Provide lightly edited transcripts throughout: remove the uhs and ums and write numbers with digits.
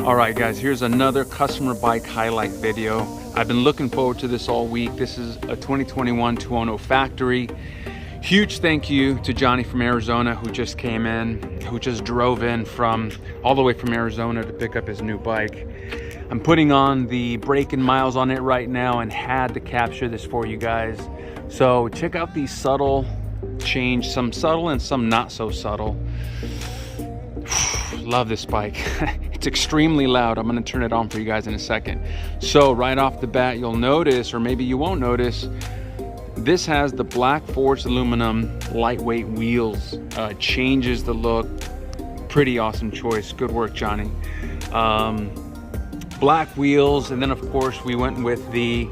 All right guys, here's another customer bike highlight video. I've been looking forward to this all week. This is a 2021 Tuono Factory. Huge thank you to Johnny from Arizona who just came in, who just drove in from all the way from Arizona to pick up his new bike. I'm putting on the break-in miles on it right now and had to capture this for you guys. So check out these subtle change, some subtle and some not so subtle. Love this bike. It's extremely loud. I'm going to turn it on for you guys in a second. So right off the bat, you'll notice, or maybe you won't notice, this has the black forged aluminum lightweight wheels. Changes the look. Pretty awesome choice. Good work, Johnny. Black wheels, and then of course we went with the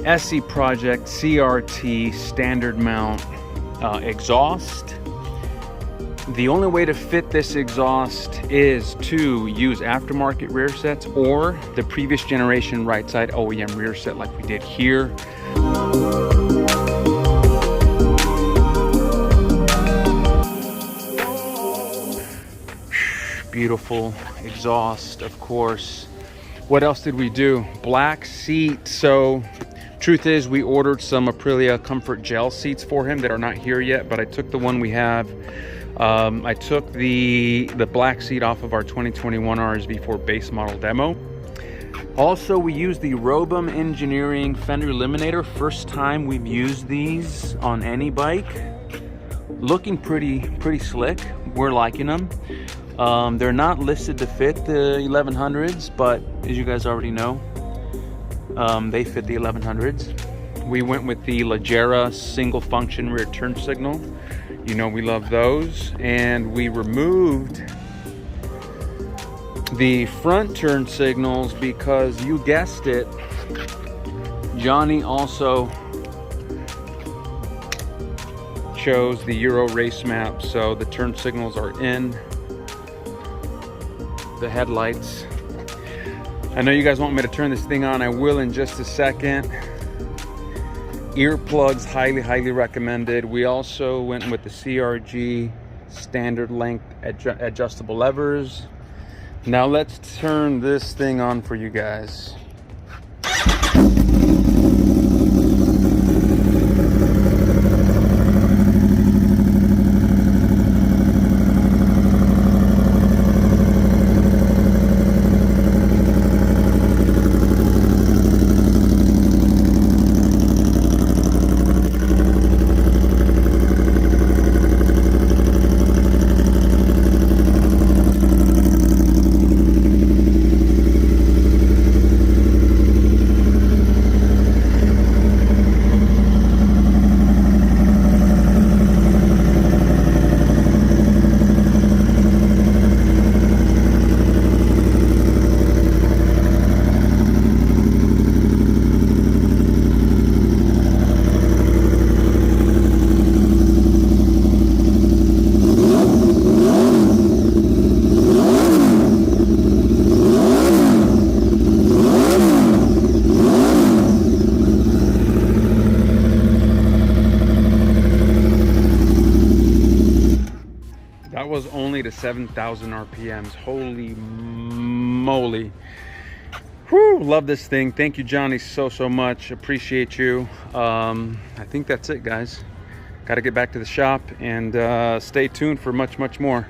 SC Project CRT standard mount exhaust. The only way to fit this exhaust is to use aftermarket rear sets or the previous generation right side OEM rear set like we did here. Beautiful exhaust, of course. What else did we do? Black seat. So truth is, we ordered some Aprilia Comfort gel seats for him that are not here yet, but I took the one we have. I took the black seat off of our 2021 RSV4 base model demo. Also, we used the Robem Engineering Fender Eliminator. First time we've used these on any bike. Looking pretty slick. We're liking them. They're not listed to fit the 1100s, but as you guys already know, they fit the 1100s. We went with the Leggera single function rear turn signal. You know we love those. And we removed the front turn signals because, you guessed it, Johnny also chose the Euro race map, so the turn signals are in the headlights. I know you guys want me to turn this thing on. I will in just a second. Earplugs, highly recommended. We also went with the CRG standard length adjustable levers. Now let's turn this thing on for you guys. That was only to 7,000 RPMs. Holy moly. Whew, love this thing. Thank you, Johnny, so much. Appreciate you. I think that's it, guys. Got to get back to the shop and stay tuned for much more.